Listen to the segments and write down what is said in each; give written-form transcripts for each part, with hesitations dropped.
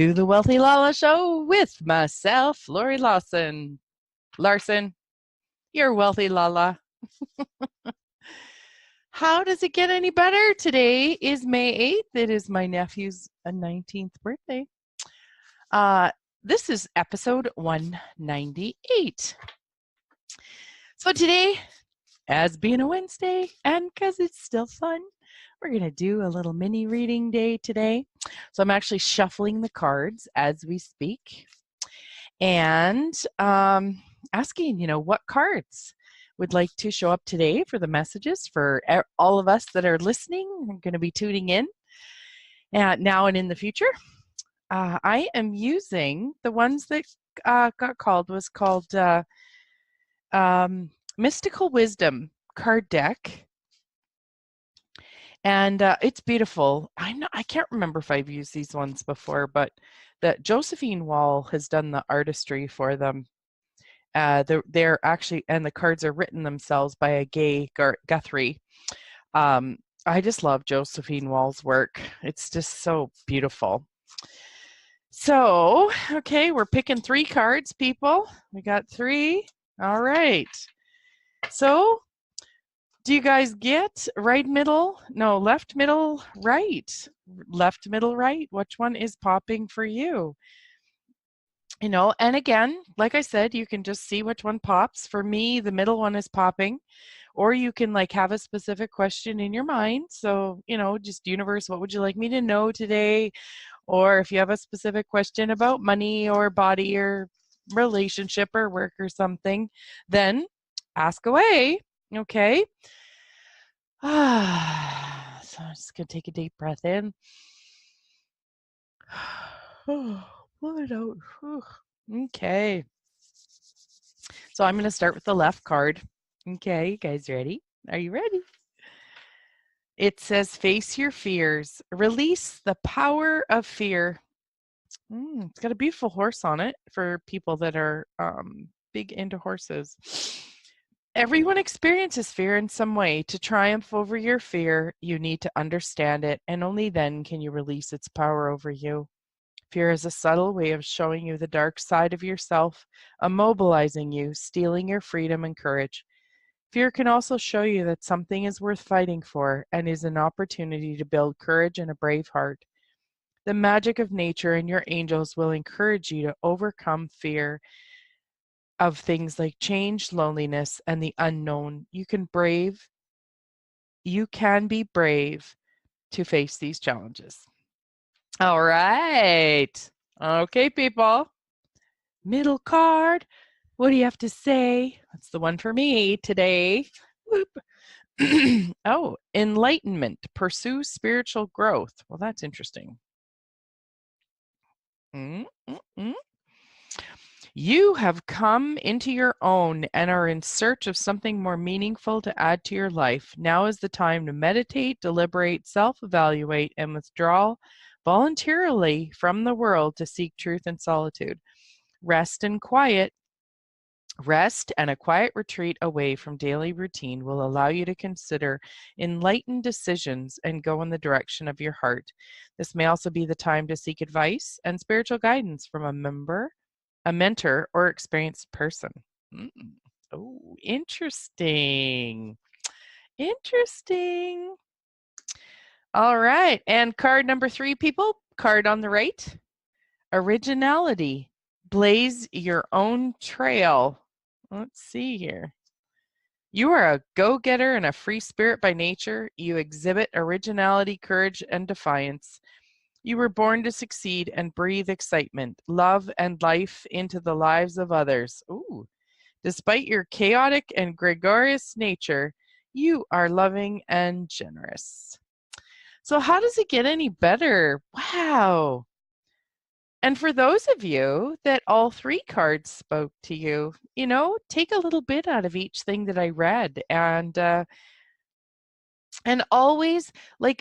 to the Wealthy Lala Show with myself, Laurie Laursen, your Wealthy Lala. How does it get any better? Today is May 8th. It is my nephew's 19th birthday. This is episode 198. So today, as being a Wednesday, and because it's still fun, we're going to do a little mini reading day today. So I'm actually shuffling the cards as we speak and asking, what cards would like to show up today for the messages for all of us that are listening. I'm going to be tuning in now and in the future. I am using the ones that was called Mystical Wisdom card deck. And it's beautiful. I can't remember if I've used these ones before, but that Josephine Wall has done the artistry for them. They're actually, and the cards are written themselves by a Gaye Guthrie. I just love Josephine Wall's work. It's just so beautiful. So, okay, we're picking 3 cards, people. We got 3. All right. So, do you guys get left, middle, right? Left, middle, right? Which one is popping for you? And again, like I said, you can just see which one pops. For me, the middle one is popping. Or you can have a specific question in your mind. So, just universe, what would you like me to know today? Or if you have a specific question about money or body or relationship or work or something, then ask away. Okay. So I'm just going to take a deep breath in. Pull it out. Okay. So I'm going to start with the left card. Okay, you guys ready? Are you ready? It says, face your fears. Release the power of fear. It's got a beautiful horse on it for people that are big into horses. Everyone experiences fear in some way. To triumph over your fear, you need to understand it, and only then can you release its power over you. Fear is a subtle way of showing you the dark side of yourself, immobilizing you, stealing your freedom and courage. Fear can also show you that something is worth fighting for and is an opportunity to build courage and a brave heart. The magic of nature and your angels will encourage you to overcome fear of things like change, loneliness, and the unknown. You can be brave to face these challenges. All right. Okay, people. Middle card. What do you have to say? That's the one for me today. Whoop. Oh, enlightenment. Pursue spiritual growth. Well, that's interesting. You have come into your own and are in search of something more meaningful to add to your life. Now is the time to meditate, deliberate, self-evaluate, and withdraw voluntarily from the world to seek truth and solitude. Rest and a quiet retreat away from daily routine will allow you to consider enlightened decisions and go in the direction of your heart. This may also be the time to seek advice and spiritual guidance from a mentor, or experienced person. Oh, interesting. Interesting. All right. And card number 3, people. Card on the right. Originality. Blaze your own trail. Let's see here. You are a go-getter and a free spirit by nature. You exhibit originality, courage, and defiance. You were born to succeed and breathe excitement, love, and life into the lives of others. Ooh. Despite your chaotic and gregarious nature, you are loving and generous. So how does it get any better? Wow. And for those of you that all 3 cards spoke to you, take a little bit out of each thing that I read, and always,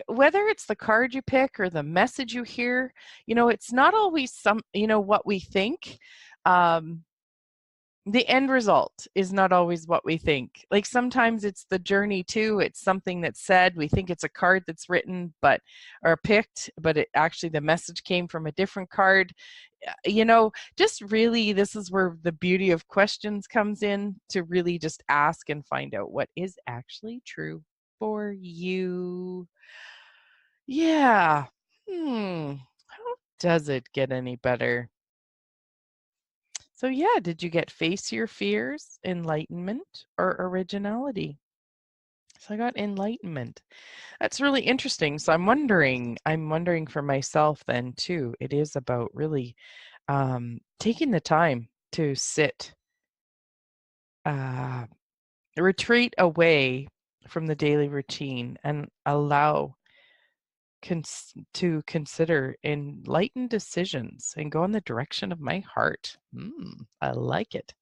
whether it's the card you pick or the message you hear, it's not always what we think. the end result is not always what we think. Like sometimes it's the journey too. It's something that's said. We think it's a card that's written but or picked, but it actually the message came from a different card. Just really this is where the beauty of questions comes in, to really just ask and find out what is actually true for you. Yeah. How does it get any better? So yeah, did you get face your fears, enlightenment, or originality? So I got enlightenment. That's really interesting. So I'm wondering for myself then too. It is about really taking the time to sit, uh, retreat away from the daily routine and allow to consider enlightened decisions and go in the direction of my heart. I like it.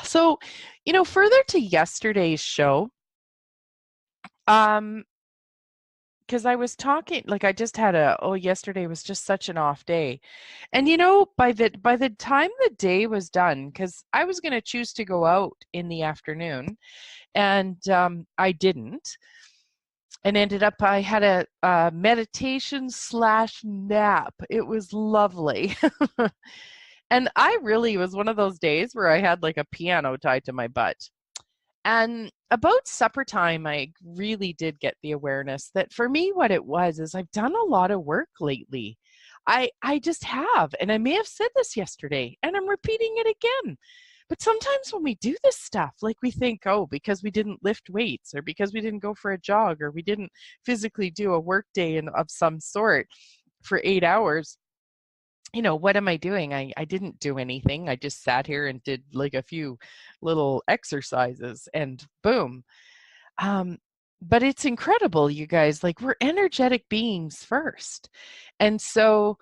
So, further to yesterday's show, because I was talking, like I just had yesterday was just such an off day. And by the time the day was done, because I was going to choose to go out in the afternoon, and I didn't, and ended up I had a meditation / nap. It was lovely. And I really was one of those days where I had like a piano tied to my butt. And about supper time, I really did get the awareness that for me, what it was is I've done a lot of work lately. I just have, and I may have said this yesterday, and I'm repeating it again. But sometimes when we do this stuff, like we think, oh, because we didn't lift weights, or because we didn't go for a jog, or we didn't physically do a work day of some sort for 8 hours, what am I doing? I didn't do anything. I just sat here and did like a few little exercises and boom. Um, but it's incredible, you guys. Like we're energetic beings first. And so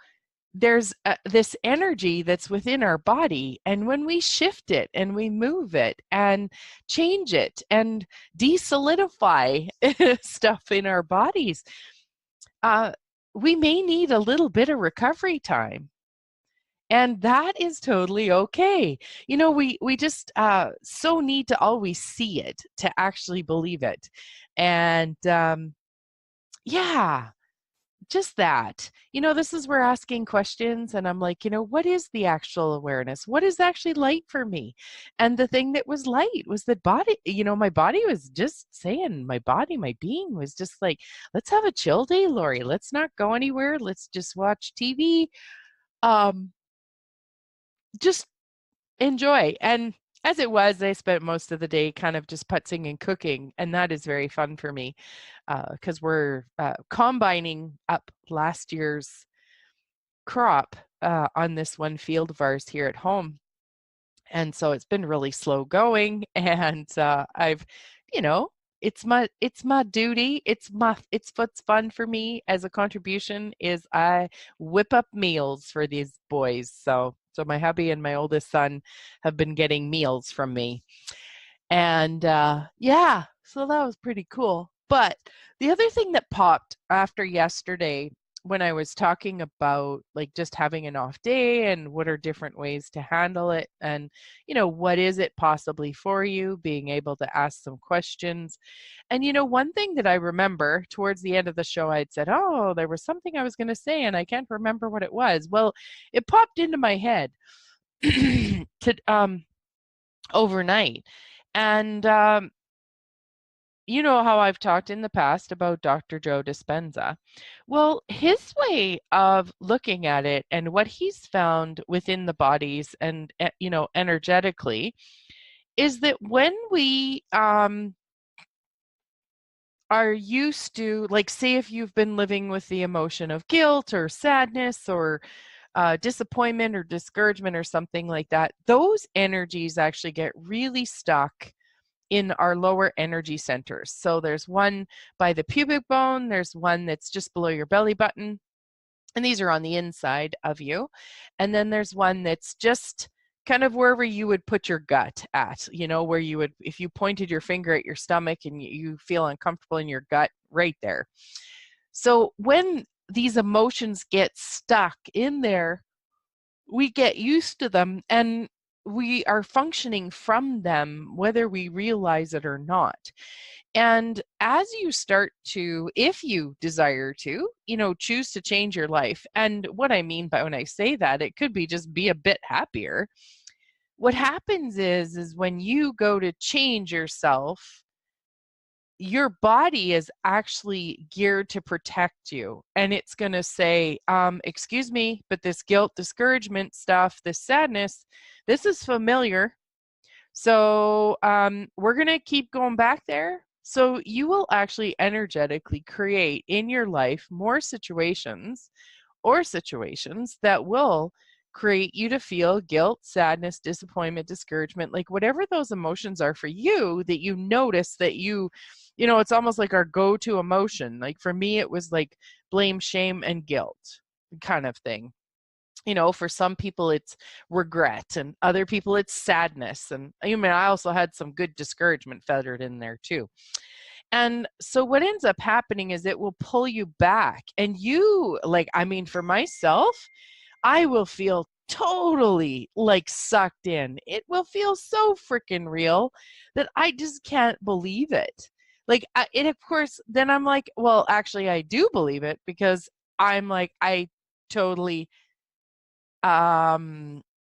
there's this energy that's within our body. And when we shift it and we move it and change it and desolidify stuff in our bodies, we may need a little bit of recovery time. And that is totally okay. We just so need to always see it to actually believe it. And yeah, just that. This is where asking questions, and I'm like, what is the actual awareness? What is actually light for me? And the thing that was light was that body, my body was just saying, my being was just like, let's have a chill day, Laurie. Let's not go anywhere. Let's just watch TV. Just enjoy. And as it was, I spent most of the day kind of just putzing and cooking, and that is very fun for me because we're combining up last year's crop on this one field of ours here at home. And so it's been really slow going, and I've, you know, it's my duty. It's what's fun for me as a contribution is I whip up meals for these boys. So my hubby and my oldest son have been getting meals from me. And yeah, so that was pretty cool. But the other thing that popped after yesterday when I was talking about like just having an off day and what are different ways to handle it, and what is it possibly for you, being able to ask some questions. And one thing that I remember towards the end of the show, I'd said, oh, there was something I was going to say and I can't remember what it was. Well, it popped into my head to overnight. And you know how I've talked in the past about Dr. Joe Dispenza. Well, his way of looking at it and what he's found within the bodies and, energetically, is that when we are used to, like, say, if you've been living with the emotion of guilt or sadness or disappointment or discouragement or something like that, those energies actually get really stuck in our lower energy centers. So there's one by the pubic bone, there's one that's just below your belly button, and these are on the inside of you. And then there's one that's just kind of wherever you would put your gut at, where you would, if you pointed your finger at your stomach and you feel uncomfortable in your gut, right there. So when these emotions get stuck in there, we get used to them, and we are functioning from them, whether we realize it or not. And as you start to, if you desire to, choose to change your life, and what I mean by when I say that, it could be just be a bit happier. What happens is when you go to change yourself, your body is actually geared to protect you. And it's going to say, excuse me, but this guilt, discouragement stuff, this sadness, this is familiar. So we're going to keep going back there. So you will actually energetically create in your life more situations that will create you to feel guilt, sadness, disappointment, discouragement, like whatever those emotions are for you that you notice that it's almost like our go-to emotion. Like for me, it was like blame, shame, and guilt kind of thing. For some people it's regret, and other people it's sadness. And I also had some good discouragement feathered in there too. And so what ends up happening is it will pull you back, and for myself, I will feel totally like sucked in. It will feel so freaking real that I just can't believe it. Of course, then I'm like, well, actually I do believe it, because I'm like, I totally, what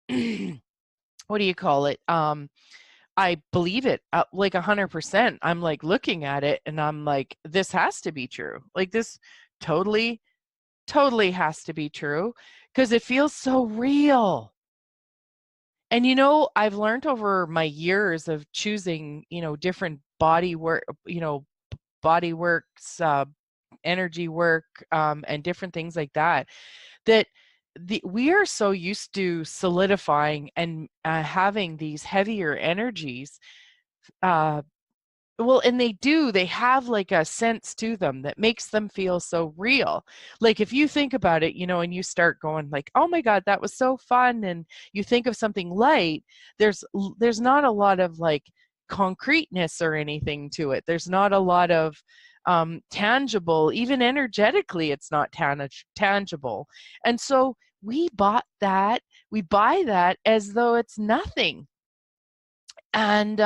do you call it? I believe it like 100%. I'm like looking at it and I'm like, this has to be true. Like this totally, totally has to be true, because it feels so real. And I've learned over my years of choosing, different body work, body works, energy work, and different things like that, that we are so used to solidifying and having these heavier energies. Well, and they have like a sense to them that makes them feel so real. Like if you think about it, and you start going like, oh my God, that was so fun. And you think of something light, there's not a lot of like concreteness or anything to it. There's not a lot of tangible, even energetically, it's not tangible. And so we buy that as though it's nothing. And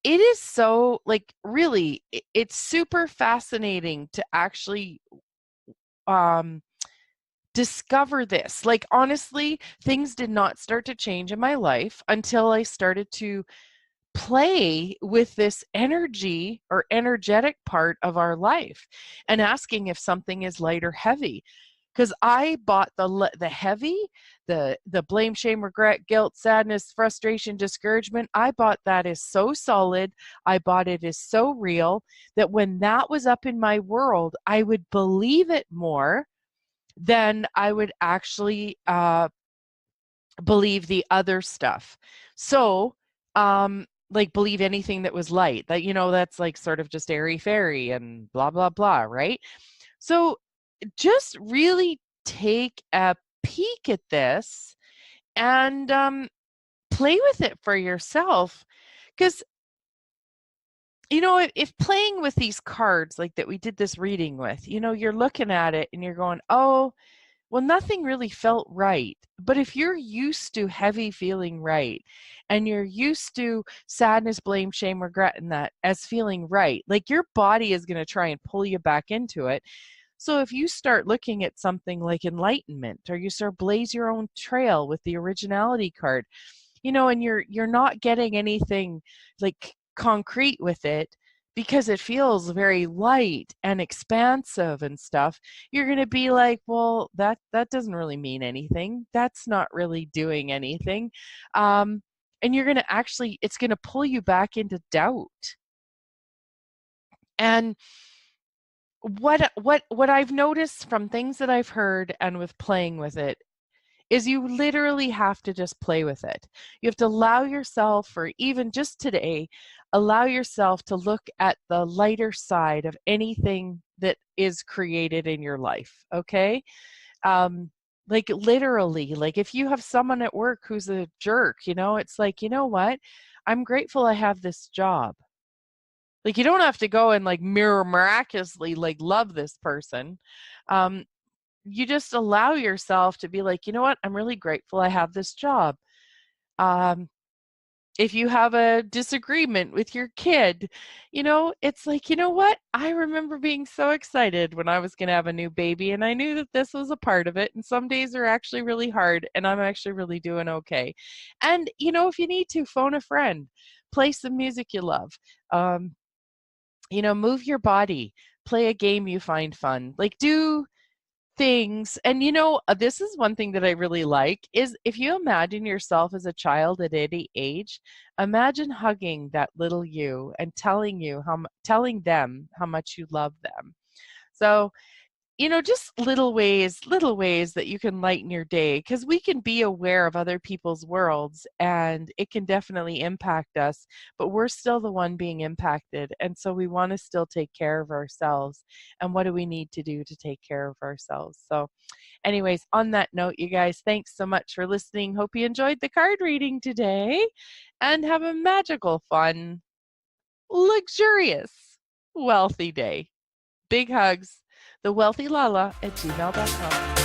it is so, like, really, it's super fascinating to actually discover this. Like, honestly, things did not start to change in my life until I started to play with this energy or energetic part of our life and asking if something is light or heavy. Because I bought the heavy, the blame, shame, regret, guilt, sadness, frustration, discouragement. I bought that as so solid. I bought it as so real that when that was up in my world, I would believe it more than I would actually believe the other stuff. So, like believe anything that was light, that, that's like sort of just airy fairy and blah, blah, blah, right? So just really take a peek at this and play with it for yourself. Because, if playing with these cards like that we did this reading with, you're looking at it and you're going, oh, well, nothing really felt right. But if you're used to heavy feeling right, and you're used to sadness, blame, shame, regret, and that as feeling right, like your body is going to try and pull you back into it. So if you start looking at something like enlightenment, or you start blaze your own trail with the originality card, and you're not getting anything like concrete with it, because it feels very light and expansive and stuff, you're going to be like, well, that doesn't really mean anything. That's not really doing anything. And you're going to actually, it's going to pull you back into doubt. And what I've noticed from things that I've heard and with playing with it is you literally have to just play with it. You have to allow yourself, or even just today, allow yourself to look at the lighter side of anything that is created in your life, okay? Like literally, like if you have someone at work who's a jerk, it's like, you know what? I'm grateful I have this job. Like you don't have to go and like miraculously like love this person. You just allow yourself to be like, you know what? I'm really grateful I have this job. If you have a disagreement with your kid, it's like, you know what? I remember being so excited when I was going to have a new baby, and I knew that this was a part of it. And some days are actually really hard, and I'm actually really doing okay. And, if you need to, phone a friend, play some music you love, move your body, play a game you find fun, like do things. And this is one thing that I really like is if you imagine yourself as a child at any age, imagine hugging that little you and telling them how much you love them. So just little ways that you can lighten your day, because we can be aware of other people's worlds and it can definitely impact us, but we're still the one being impacted. And so we want to still take care of ourselves. And what do we need to do to take care of ourselves? So, anyways, on that note, you guys, thanks so much for listening. Hope you enjoyed the card reading today and have a magical, fun, luxurious, wealthy day. Big hugs. thewealthylala@gmail.com.